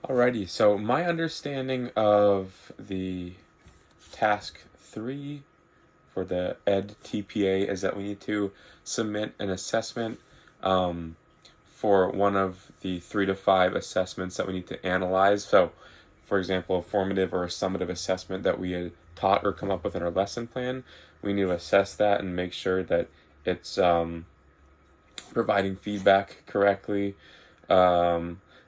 Alrighty, so my understanding of the task 3 for the Ed TPA is that we need to submit an assessment for one of the 3 to 5 assessments that we need to analyze. So, for example, a formative or a summative assessment that we had taught or come up with in our lesson plan, we need to assess that and make sure that it's providing feedback correctly.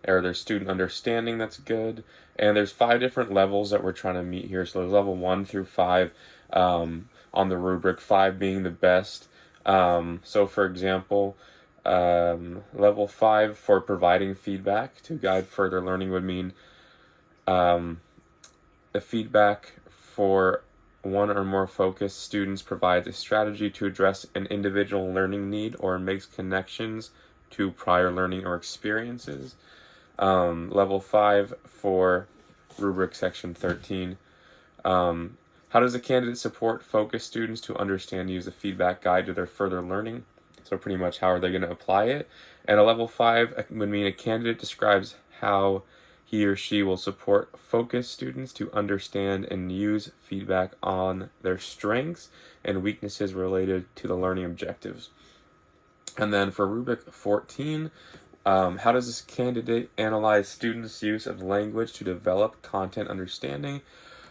Or their student understanding that's good. And there's 5 different levels that we're trying to meet here. So there's level 1 through 5 on the rubric, 5 being the best. So for example, level 5 for providing feedback to guide further learning would mean the feedback for one or more focused students provides a strategy to address an individual learning need or makes connections to prior learning or experiences. Level 5 for rubric section 13. How does a candidate support focused students to understand and use the feedback guide to their further learning? So pretty much how are they going to apply it? And a level 5 would mean a candidate describes how he or she will support focused students to understand and use feedback on their strengths and weaknesses related to the learning objectives. And then for rubric 14, how does this candidate analyze students' use of language to develop content understanding?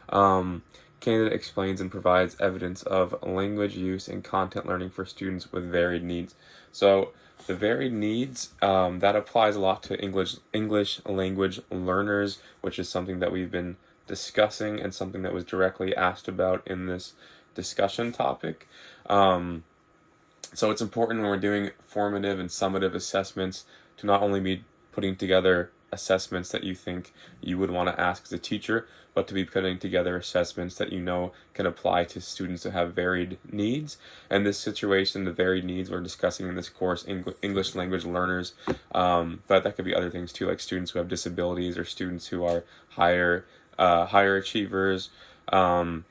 Candidate explains and provides evidence of language use and content learning for students with varied needs. So the varied needs, that applies a lot to English language learners, which is something that we've been discussing and something that was directly asked about in this discussion topic. So it's important when we're doing formative and summative assessments to not only be putting together assessments that you think you would want to ask as a teacher, but to be putting together assessments that you know can apply to students that have varied needs. And this situation, the varied needs we're discussing in this course, English language learners, but that could be other things too, like students who have disabilities or students who are higher achievers. But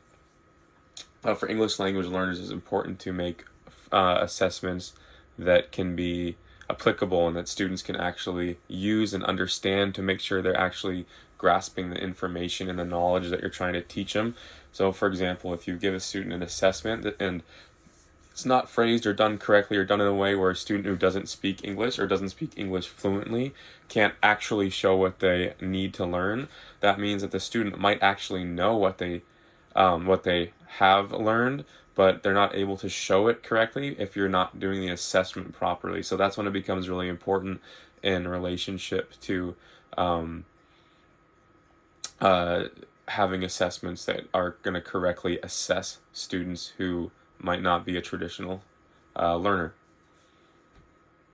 for English language learners, it's important to make assessments that can be applicable and that students can actually use and understand to make sure they're actually grasping the information and the knowledge that you're trying to teach them. So for example, if you give a student an assessment and it's not phrased or done correctly or done in a way where a student who doesn't speak English or doesn't speak English fluently can't actually show what they need to learn, that means that the student might actually know what they have learned, but they're not able to show it correctly if you're not doing the assessment properly. So that's when it becomes really important in relationship to having assessments that are going to correctly assess students who might not be a traditional learner.